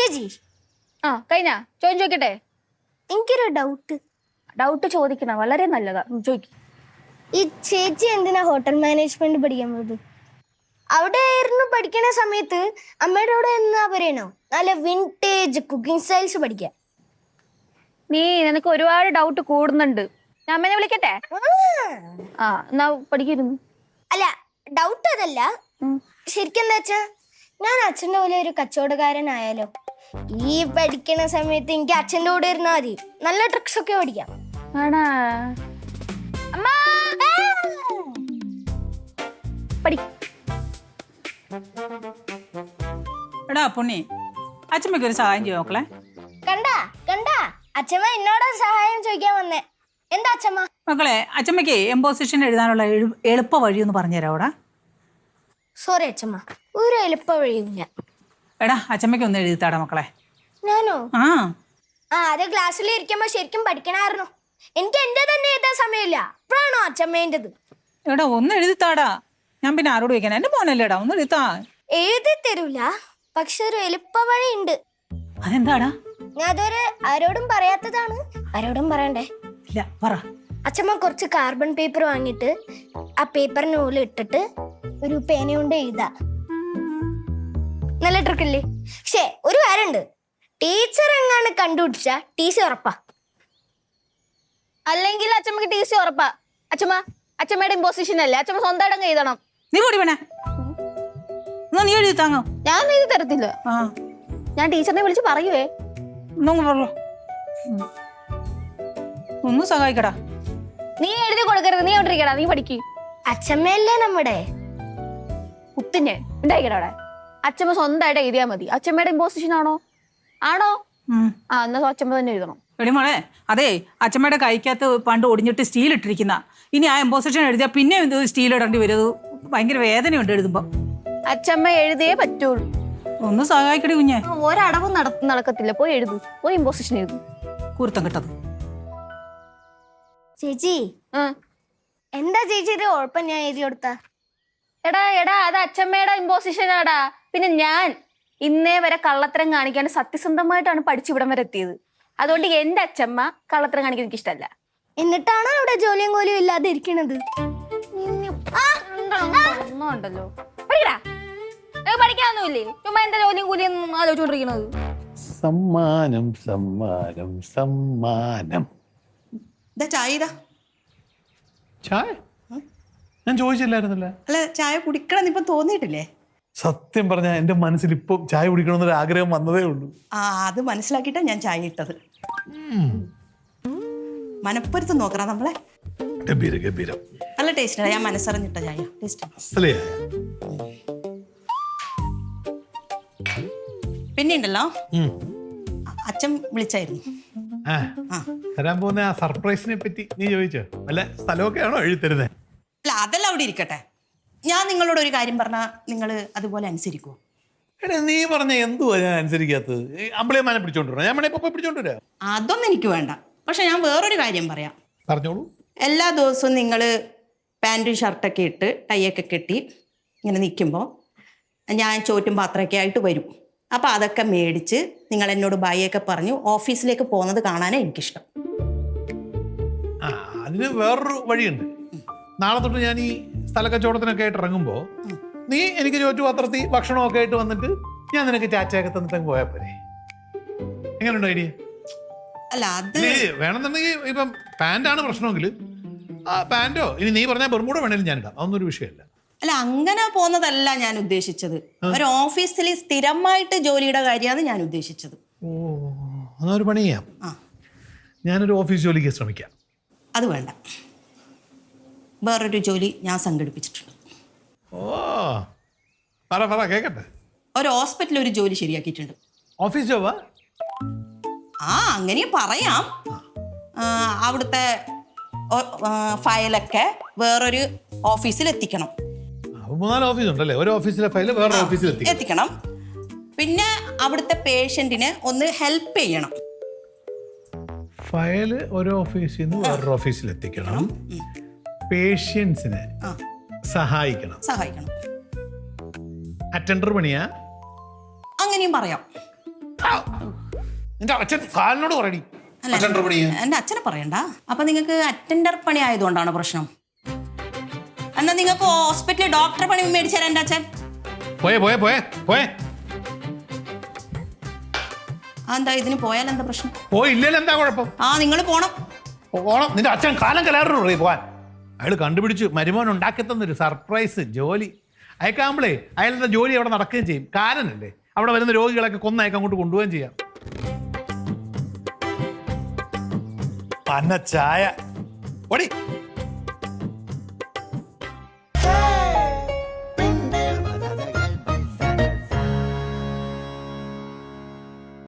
ചേച്ചി കഴിഞ്ഞാ ചോദ്യം ചോദിക്കട്ടെ? എനിക്കൊരു ഡൗട്ട് ചോദിക്കണം, വളരെ നല്ലതാ, ചോദിക്കും. ഈ ചേച്ചി എന്തിനാ ഹോട്ടൽ മാനേജ്മെന്റ് പഠിക്കാൻ പോയത്? അവിടെ ആയിരുന്നു പഠിക്കുന്ന സമയത്ത് അമ്മയുടെ കൂടെ എന്നാ പറയണോ നല്ല വിന്റേജ് കുക്കിംഗ് സ്റ്റൈൽസ് പഠിക്കാൻ. നിനക്ക് ഒരുപാട് ഡൗട്ട് കൂടുന്നുണ്ട്. ഞാൻ അമ്മേനെ വിളിക്കട്ടെ? എന്നാ പഠിക്കുന്നു. അല്ല, ഡൗട്ട് അതല്ല, ശരിക്കും എന്താ വെച്ചാ ഞാൻ അച്ഛൻ്റെ പോലെ ഒരു കച്ചവടക്കാരനായാലോ. ഈ പഠിക്കണ സമയത്ത് എനിക്ക് അച്ഛൻ്റെ കൂടെ ഇരുന്നാ മതി, നല്ല ട്രിക്സ് ഒക്കെ പഠിക്കാം. ആണാ? പഠി. എടാ പൊണ്ണി, അച്ഛമ്മയ്ക്ക് ഒരു സഹായം ചെയ്യോ മക്കളെ? കണ്ടാ അച്ഛമ്മ എന്നോട് സഹായം ചോദിക്കാൻ വന്നേ. എന്താ അച്ഛമ്മ? മക്കളെ, അച്ഛമ്മയ്ക്ക് എംപോസിഷൻ എഴുതാനുള്ള എളുപ്പ വഴി ഒന്ന് പറഞ്ഞുതരാവോടാ? സോറി അച്ഛമ്മ, ഒരു എളുപ്പ വഴിയില്ല. എടാ അച്ഛമ്മയ്ക്ക് ഒന്ന് എഴുതിത്താടാ മക്കളെ. ഞാനോ? ആ അത് ക്ലാസ്സിൽ ഇരിക്കുമ്പോ ശരിക്കും പഠിക്കണമായിരുന്നു. എനിക്ക് എന്റെ തന്നെ എഴുതാൻ സമയമില്ല. അപ്പോഴാണോ അച്ഛമ്മേൻ്റെത്? എടാ ഒന്ന് എഴുതിത്താടാ. ഞാൻ പിന്നെ ആരോട് ചോദിക്കാൻ? എന്റെ മോനല്ലേടാ, ഒന്ന് എഴുതിത്താ. എഴുതി തരൂല, പക്ഷെ ഒരു എളുപ്പ വഴി ഉണ്ട്. അതെന്താടാ? ഞാൻ അതുവരെ ആരോടും പറയാത്തതാണ്. ആരോടും പറയണ്ടേ? ഇല്ല, പറ. അച്ഛമ്മ കുറച്ച് കാർബൺ പേപ്പർ വാങ്ങിയിട്ട് ആ പേപ്പറിന് ഉള്ളിൽ ഇട്ടിട്ട് ഒരു പേന കൊണ്ട് എഴുതാ. നല്ല ട്രിക്കല്ലേ? പക്ഷേ ഒരു കാര്യമുണ്ട്, ടീച്ചർ എങ്ങാണ്ട് കണ്ടുപിടിച്ച ടീച്ചർ ഉറപ്പാ. അല്ലെങ്കിൽ അച്ഛമ്മക്ക് ടീച്ചർ ഉറപ്പാ. അച്ഛമ്മയുടെ ഇമ്പോസിഷൻ അല്ലേ, അച്ഛമ്മ സ്വന്തമായിട്ട് എഴുതണം. നീ കൂടി വേണേ, നീ എഴുതിത്താങ്ങോ? ഞാൻ എഴുതി തരത്തില്ല. ഞാൻ ടീച്ചറിനെ വിളിച്ച് പറയുവേ. പറഞ്ഞോ, ഒന്ന് സഹായിക്കടാ. നീ എഴുതി കൊടുക്കരുത്, നീ കൊണ്ടിരിക്കടാ, നീ പഠിക്ക്. അച്ഛമ്മയല്ലേ നമ്മുടെ കുത്തിഞ്ഞ് ഉണ്ടായിക്കടാ അവിടെ. അച്ഛമ്മ സ്വന്തമായിട്ട് എഴുതിയാ മതി. അച്ഛമ്മയുടെ ഇമ്പോസിഷൻ ആണോ? എന്നാ അച്ഛമ്മ തന്നെ എഴുതണം. എടി മോളെ, അതെ, അച്ഛമ്മയുടെ കൈക്കകത്ത് പണ്ട് ഒടിഞ്ഞിട്ട് സ്റ്റീൽ ഇട്ടിരിക്കുന്ന, ഇനി ആ എംപോസിഷൻ എഴുതിയാൽ പിന്നെ സ്റ്റീൽ ഇടേണ്ടി വരും. അത് ഭയങ്കര വേദനയുണ്ട് എഴുതുമ്പോ. അച്ഛമ്മ എഴുതിയേ പറ്റുള്ളൂ. ഒന്ന് സഹായിക്കടി കുഞ്ഞെ. ഒരടവും നടക്കത്തില്ല. പോയി എഴുതു, പോയി ഇമ്പോസിഷൻ എഴുതു. കുരുത്തം കിട്ടത്. ചേച്ചി എന്താ ചേച്ചി ഇത് ഉഴപ്പം ഞാൻ എഴുതി കൊടുത്ത? എടാ അത് അച്ഛമ്മയുടെ ഇമ്പോസിഷൻ ആടാ. പിന്നെ ഞാൻ ഇന്നേ വരെ കള്ളത്തരം കാണിക്കാൻ സത്യസന്ധമായിട്ടാണ് പഠിച്ചിവിടം വരെ എത്തിയത്. അതുകൊണ്ട് എന്റെ അച്ഛമ്മ കള്ളത്തരം കാണിക്കാൻ എനിക്ക് ഇഷ്ടമല്ല. എന്നിട്ടാണോ ഇവിടെ ജോലിയും കോലിയും ഇല്ലാതെ ഇരിക്കണത്? ഉണ്ടല്ലോ, പഠിക്കാനൊന്നുമില്ലേ? ചുമ്മാ എന്റെ ജോലിയും കൂലിയും ആലോചിച്ചോണ്ടിരിക്കണത്. സമ്മാനം സമ്മാനം സമ്മാനം. ചായ ചായ ഞാൻ ചോദിച്ചില്ലായിരുന്നല്ലേ? അല്ല, ചായ കുടിക്കണം ഇപ്പം തോന്നിയിട്ടില്ലേ? സത്യം പറഞ്ഞ എന്റെ മനസ്സിൽ ഇപ്പൊ ചായ കുടിക്കണമെന്നൊരു ആഗ്രഹം വന്നതേ ഉള്ളൂ. അത് മനസ്സിലാക്കിയിട്ടാ ഞാൻ ചായ ഇട്ടത്. മനപ്പുറത്ത് നോക്കറാ നമ്മളെ. ഗംഭീരം ഗംഭീരം. നല്ല ടേസ്റ്റ്. ഞാൻ മനസ്സറിഞ്ഞിട്ട ചായ ടേസ്റ്റ്. പിന്നെ ഉണ്ടല്ലോ, അച്ഛൻ വിളിച്ചായിരുന്നു. തരാൻ പോകുന്ന ആ സർപ്രൈസിനെ പറ്റി നീ ചോദിച്ചോ? അല്ല, സ്ഥലമൊക്കെ ആണോ എഴുതി തരുന്നത്? അല്ല, അതെല്ലാം അവിടെ ഇരിക്കട്ടെ. ഞാൻ നിങ്ങളോട് ഒരു കാര്യം പറഞ്ഞാൽ നിങ്ങൾ അതുപോലെ അനുസരിക്കുമോ? എടാ, നീ പറഞ്ഞ എന്തുവാ ഞാൻ അനുസരിക്കാത്തത്? അമ്പളിയമ്മാനെ പിടിച്ചോണ്ടിരാ? ഞാൻ ഇപ്പൊ പിടിച്ചോണ്ടിരാ? അതൊന്നും എനിക്ക് വേണ്ട. പക്ഷെ ഞാൻ വേറൊരു കാര്യം പറയാം. പറഞ്ഞോളൂ. എല്ലാ ദിവസവും നിങ്ങൾ പാൻറ്റും ഷർട്ടൊക്കെ ഇട്ട് ടൈയൊക്കെ കെട്ടി ഇങ്ങനെ നിൽക്കുമ്പോൾ ഞാൻ ചോറ്റും പാത്രമൊക്കെ ആയിട്ട് വരും. അപ്പോൾ അതൊക്കെ മേടിച്ച് നിങ്ങൾ എന്നോട് ബായിയൊക്കെ പറഞ്ഞു ഓഫീസിലേക്ക് പോകുന്നത് കാണാനേ എനിക്കിഷ്ടം. അതിന് വേറൊരു വഴിയുണ്ട്. നാളെ തൊട്ട് ഞാൻ ഈ സ്ഥല കച്ചവടത്തിനൊക്കെ ആയിട്ട് ഇറങ്ങുമ്പോൾ നീ എനിക്ക് ചോറ്റുപാത്രത്തിൽ ഭക്ഷണമൊക്കെ ആയിട്ട് വന്നിട്ട് ഞാൻ നിനക്ക് ചാച്ചയൊക്കെ തന്നിട്ട് പോയാൽ പോരെ? എങ്ങനെയുണ്ടോ ഐഡിയ? അല്ല, അത് വേണമെന്നുണ്ടെങ്കിൽ ഇപ്പം പാൻറ്റാണ് പ്രശ്നമെങ്കിൽ ആ പാൻറ്റോ ഇനി നീ പറഞ്ഞാൽ ബെർമൂഡോ വേണേലും ഞാൻ ഇടാം. അതൊന്നും ഒരു വിഷയമല്ല. അല്ല, അങ്ങനെ പോകുന്നതല്ല ഞാൻ ഉദ്ദേശിച്ചത്. ഒരു ഓഫീസിൽ സ്ഥിരമായിട്ട് ജോലിയുടെ കാര്യമാണ് ഞാൻ ഉദ്ദേശിച്ചത്. അതൊരു പണി ചെയ്യാം. ഞാനൊരു ഓഫീസ് ജോലിക്ക് ശ്രമിക്കാം. അത് വേണ്ട, വേറൊരു ജോലി ഞാൻ സംഘടിപ്പിച്ചിട്ടുണ്ട്. പറ കേക്കട്ടെ. ഒരു ഹോസ്പിറ്റലിൽ ഒരു ജോലി ശരിയാക്കിയിട്ടുണ്ട്. ഓഫീസ് ജോബാ? അങ്ങനെയും പറയാം. അവിടുത്തെ ഫയലൊക്കെ വേറൊരു ഓഫീസിൽ എത്തിക്കണം. 3-4 ഓഫീസ് ഉണ്ടല്ലേ? ഒരു ഓഫീസിലെ ഫയൽ വേറെ ഓഫീസിൽ എത്തിക്കണം. പിന്നെ അവിടുത്തെ പേഷ്യന്റിന് ഒന്ന് ഹെൽപ്പ് ചെയ്യണം. ഫയല് ഒരു ഓഫീസിൽ നിന്ന് വേറൊരു ഓഫീസിൽ എത്തിക്കണം. പേഷ്യൻസിനെ സഹായിക്കണം. സഹായിക്കണം. അറ്റൻഡർ പണിയാ? അങ്ങനെയും പറയാം. നിന്റെ അച്ഛൻ കാലിനോട് പറയടി അല്ല, അച്ഛൻ്റെ പണി ചെയ്യാൻ. എൻ്റെ അച്ഛനെ പറയണ്ട. അപ്പൊ നിങ്ങൾക്ക് അറ്റൻഡർ പണി ആയതുകൊണ്ടാണ് പ്രശ്നം. എന്നാ നിങ്ങൾക്ക് ഹോസ്പിറ്റലിൽ ഡോക്ടറെ പണി മേടിച്ചു തരാം എൻ്റെ അച്ഛൻ. പോയേ പോയേ പോയേ പോയേ എന്താ ഇതിന് പോയാൽ എന്താ പ്രശ്നം? പോയില്ലല്ലോ എന്താ കുഴപ്പം? നിങ്ങൾ പോണം. പോണം. നിന്റെ അച്ഛൻ കാലം കലാറു പോവാൻ. അയാൾ കണ്ടുപിടിച്ചു മരുമോൻ ഉണ്ടാക്കി തന്നൊരു സർപ്രൈസ് ജോലി. അയക്കാകുമ്പോഴേ അയാളുടെ ജോലി അവിടെ നടക്കുകയും ചെയ്യും. കാരനല്ലേ, അവിടെ വരുന്ന രോഗികളൊക്കെ കൊന്നയക്കാൻ അങ്ങോട്ട് കൊണ്ടുപോവുകയും ചെയ്യാം. പന്ന ചായ ഓടി